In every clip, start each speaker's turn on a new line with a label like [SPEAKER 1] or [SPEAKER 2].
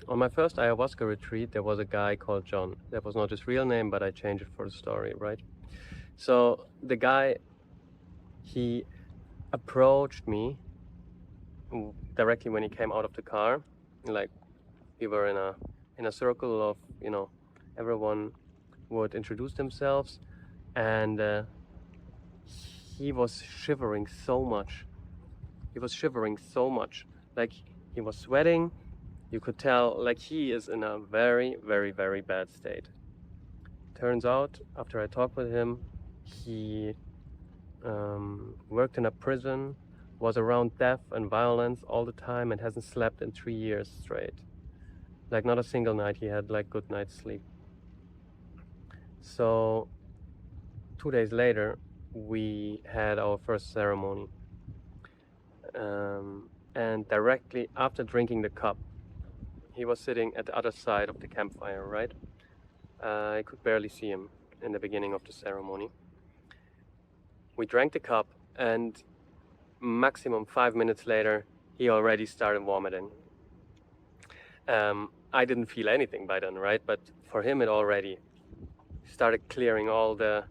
[SPEAKER 1] On my first ayahuasca retreat, there was a guy called John. That was not his real name, but I changed it for the story, right? So the guy, he approached me directly when he came out of the car. Like, we were in a circle of, everyone would introduce themselves, and he was shivering so much. Like, he was sweating. You could tell, like, he is in a very, very, very bad state. Turns out, after I talked with him, he worked in a prison, was around death and violence all the time, and hasn't slept in 3 years straight. Like, not a single night he had like good night's sleep. So 2 days later, we had our first ceremony. And directly after drinking the cup, he was sitting at the other side of the campfire, right? I could barely see him in the beginning of the ceremony. We drank the cup, and maximum 5 minutes later, he already started vomiting. I didn't feel anything by then, right? But for him, it already started clearing all the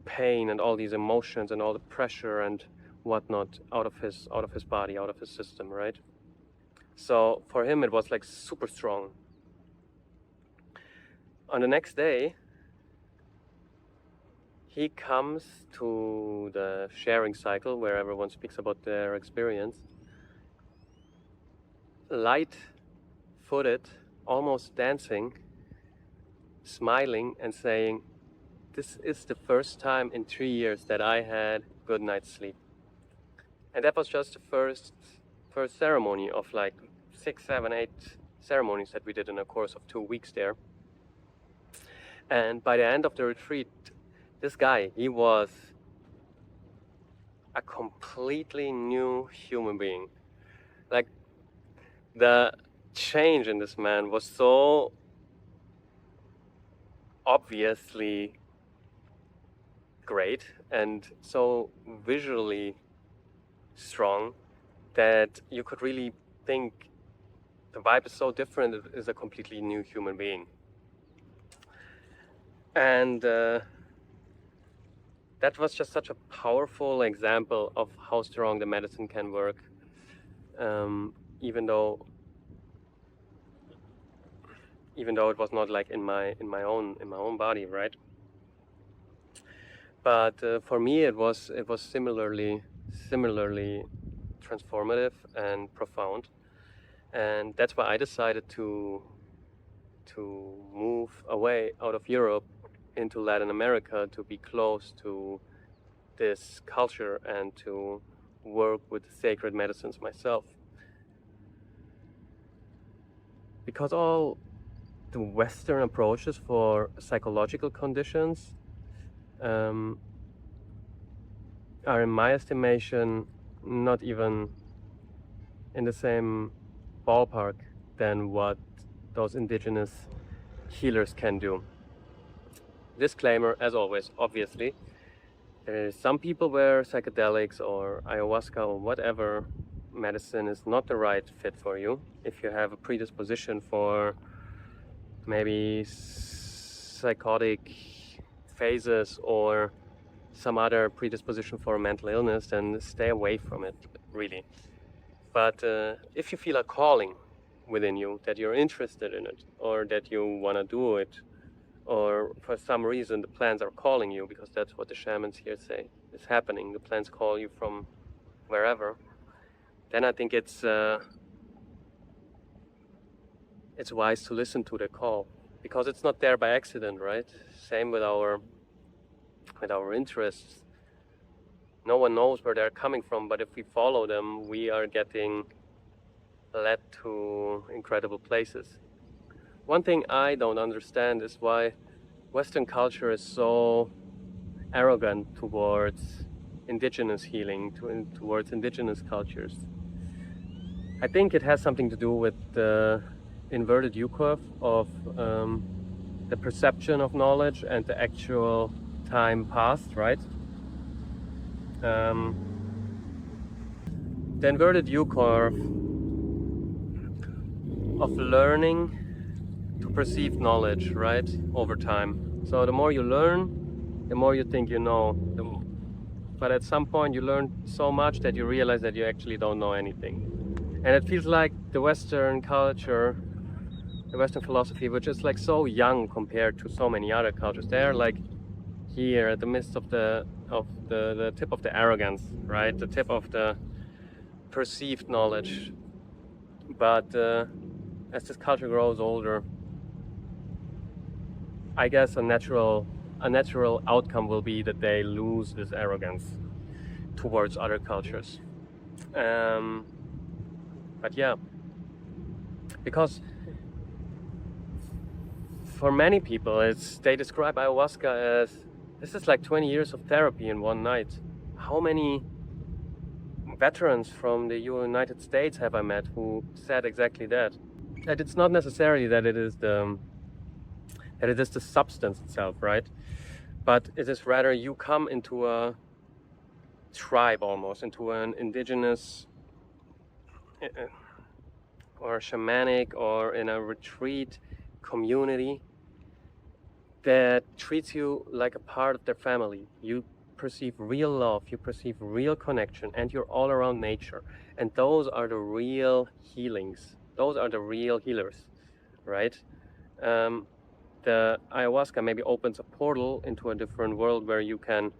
[SPEAKER 1] pain and all these emotions and all the pressure and whatnot out of his body, out of his system, right? So for him, it was like super strong. On the next day, he comes to the sharing cycle where everyone speaks about their experience, light-footed, almost dancing, smiling and saying, "This is the first time in 3 years that I had good night's sleep." And that was just the first ceremony of like 6, 7, 8 ceremonies that we did in a course of 2 weeks there. And by the end of the retreat, this guy, he was a completely new human being. Like, the change in this man was so obviously great and so visually strong that you could really think the vibe is so different. It is a completely new human being. And that was just such a powerful example of how strong the medicine can work, even though it was not like in my own body, right? But for me, it was similarly transformative and profound, and that's why I decided to move away out of Europe into Latin America, to be close to this culture and to work with sacred medicines myself. Because all the Western approaches for psychological conditions are, in my estimation, not even in the same ballpark than what those indigenous healers can do. Disclaimer, as always, obviously, there are some people where psychedelics or ayahuasca or whatever medicine is not the right fit for you. If you have a predisposition for maybe psychotic phases or some other predisposition for mental illness, then stay away from it, really. But if you feel a calling within you, that you're interested in it, or that you want to do it, or for some reason the plants are calling you, because that's what the shamans here say is happening, the plants call you from wherever, then I think it's wise to listen to the call, because it's not there by accident, right? Same with our interests. No one knows where they're coming from, but if we follow them, we are getting led to incredible places. One thing I don't understand is why Western culture is so arrogant towards indigenous healing, towards indigenous cultures. I think it has something to do with the inverted U-curve of the perception of knowledge and the actual time passed, right? The inverted U-curve of learning to perceive knowledge, right, over time. So the more you learn, the more you think you know. But at some point you learn so much that you realize that you actually don't know anything. And it feels like the Western culture, the Western philosophy, which is like so young compared to so many other cultures, they're like here at the midst of the tip of the arrogance, right? The tip of the perceived knowledge. But as this culture grows older, I guess a natural outcome will be that they lose this arrogance towards other cultures. But yeah, because for many people, they describe ayahuasca as this is like 20 years of therapy in one night. How many veterans from the United States have I met who said exactly that? That it's not necessarily that it is the substance itself, right? But it is rather you come into a tribe almost, into an indigenous or shamanic or in a retreat community that treats you like a part of their family. You perceive real love, you perceive real connection, and you're all around nature. And those are the real healings. Those are the real healers, right? The ayahuasca maybe opens a portal into a different world where you can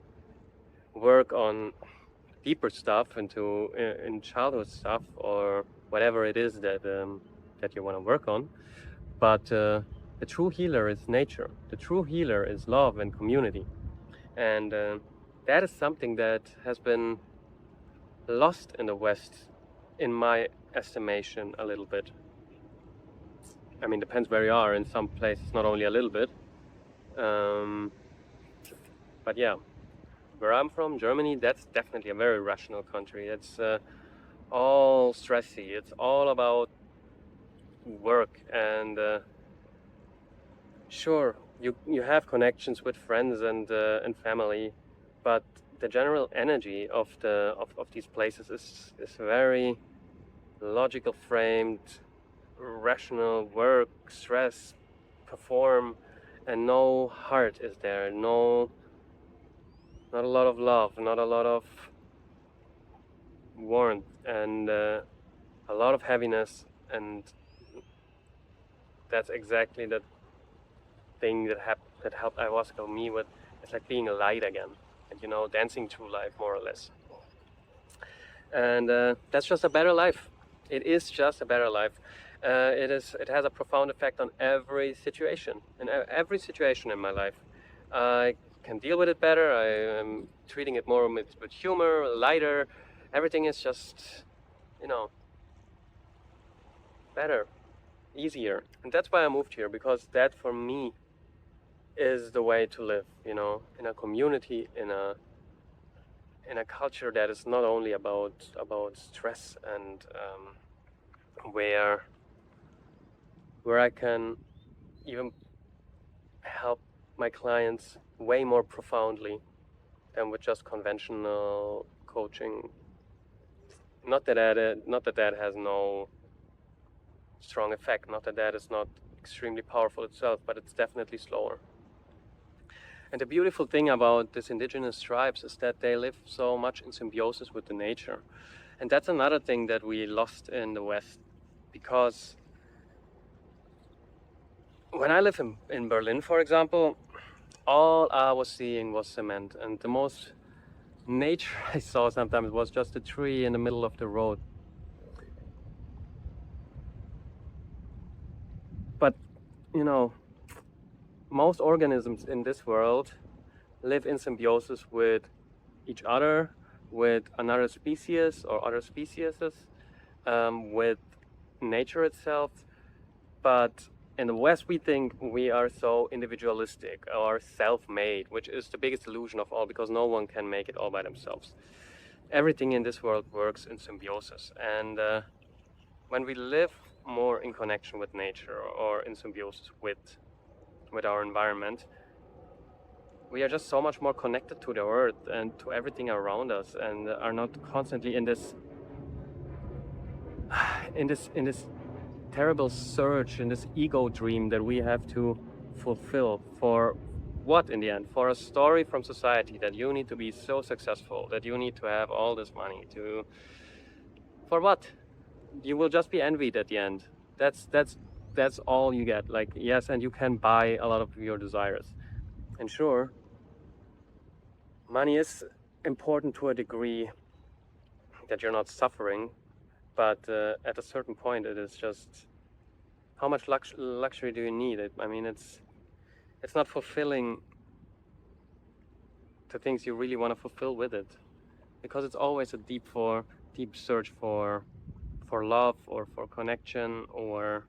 [SPEAKER 1] work on deeper stuff into in childhood stuff or whatever it is that that you want to work on. But the true healer is nature. The true healer is love and community. And that is something that has been lost in the West, in my estimation, a little bit. I mean, depends where you are. In some places, not only a little bit. But yeah, where I'm from, Germany, that's definitely a very rational country. It's all stressy. It's all about work and sure, you have connections with friends and family, but the general energy of these places is very logical framed, rational, work, stress, perform, and no heart is there. No, not a lot of love, not a lot of warmth, and a lot of heaviness. And that's exactly the thing that helped ayahuasca me with. It's like being alive again, and dancing through life more or less. And that's just a better life. It is just a better life. It has a profound effect on every situation, in my life. I can deal with it better. I am treating it more with humor, lighter. Everything is just, better, easier. And that's why I moved here, because that for me is the way to live, in a community, in a culture that is not only about stress and where I can even help my clients way more profoundly than with just conventional coaching. Not that that has no strong effect, not that that is not extremely powerful itself, but it's definitely slower. And the beautiful thing about these indigenous tribes is that they live so much in symbiosis with the nature. And that's another thing that we lost in the West, because when I live in Berlin, for example, all I was seeing was cement, and the most nature I saw sometimes was just a tree in the middle of the road. But, most organisms in this world live in symbiosis with each other, with another species or other species, with nature itself. But in the West, we think we are so individualistic or self-made, which is the biggest illusion of all, because no one can make it all by themselves. Everything in this world works in symbiosis. And when we live more in connection with nature or in symbiosis with our environment, we are just so much more connected to the earth and to everything around us, and are not constantly in this terrible surge in this ego dream that we have to fulfill for what in the end? For a story from society that you need to be so successful, that you need to have all this money to... For what? You will just be envied at the end. That's all you get. Like, yes, and you can buy a lot of your desires. And sure, money is important to a degree that you're not suffering, but at a certain point it is just, how much luxury do you need? I mean, it's not fulfilling the things you really want to fulfill with it, because it's always a deep search for love or for connection or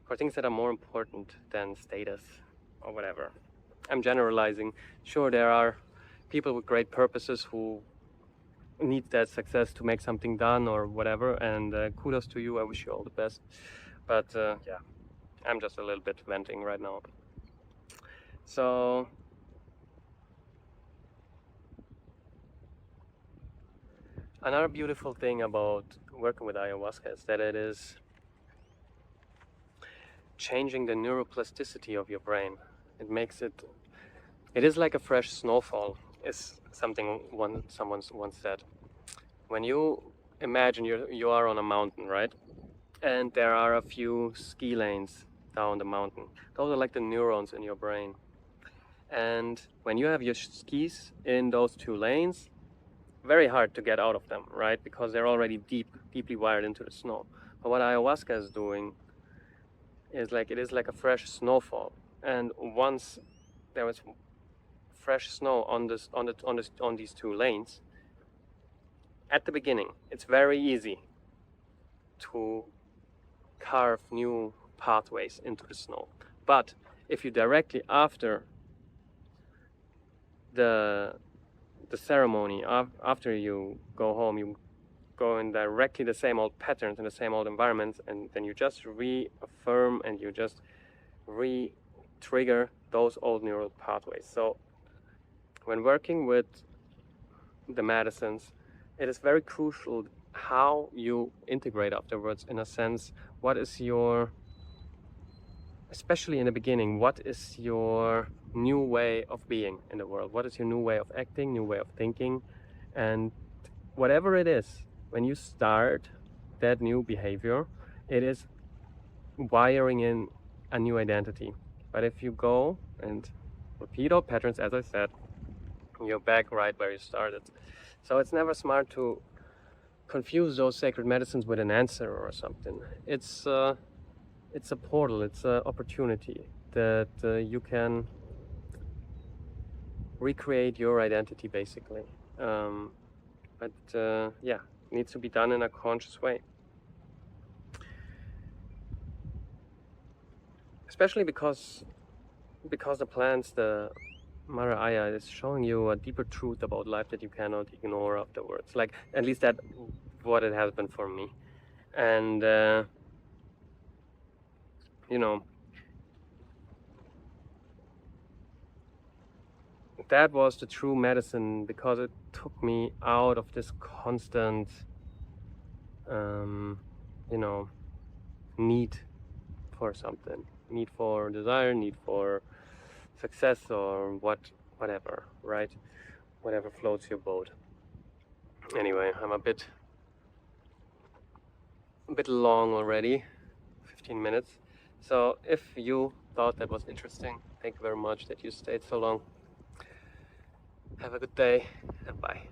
[SPEAKER 1] for things that are more important than status or whatever. I'm generalizing. Sure, there are people with great purposes who need that success to make something done or whatever, and kudos to you. I wish you all the best. But yeah, I'm just a little bit venting right now. So another beautiful thing about working with ayahuasca is that it is changing the neuroplasticity of your brain. It is like a fresh snowfall, is something someone once said. When you imagine you are on a mountain, right? And there are a few ski lanes down the mountain. Those are like the neurons in your brain. And when you have your skis in those two lanes, very hard to get out of them, right? Because they're already deeply wired into the snow. But what ayahuasca is doing is it is like a fresh snowfall. And once there is fresh snow on these two lanes, at the beginning, it's very easy to carve new pathways into the snow. But if you directly after the ceremony, after you go home, you go in directly the same old patterns and the same old environments, and then you just reaffirm and you just re-trigger those old neural pathways. So when working with the medicines, it is very crucial how you integrate afterwards. In a sense, what is your, especially in the beginning, what is your new way of being in the world? What is your new way of acting, new way of thinking? And whatever it is, when you start that new behavior, it is wiring in a new identity. But if you go and repeat all patterns, as I said, you're back right where you started. So it's never smart to confuse those sacred medicines with an answer or something. It's a portal, it's an opportunity that you can recreate your identity, basically. But yeah, it needs to be done in a conscious way. Especially because the plants, the Mara Aya, is showing you a deeper truth about life that you cannot ignore afterwards. Like, at least that's what it has been for me. And you know, that was the true medicine, because it took me out of this constant you know, need for something, need for desire, need for success, or whatever, right? Whatever floats your boat. Anyway, I'm a bit long already, 15 minutes. So if you thought that was interesting, thank you very much that you stayed so long. Have a good day and bye.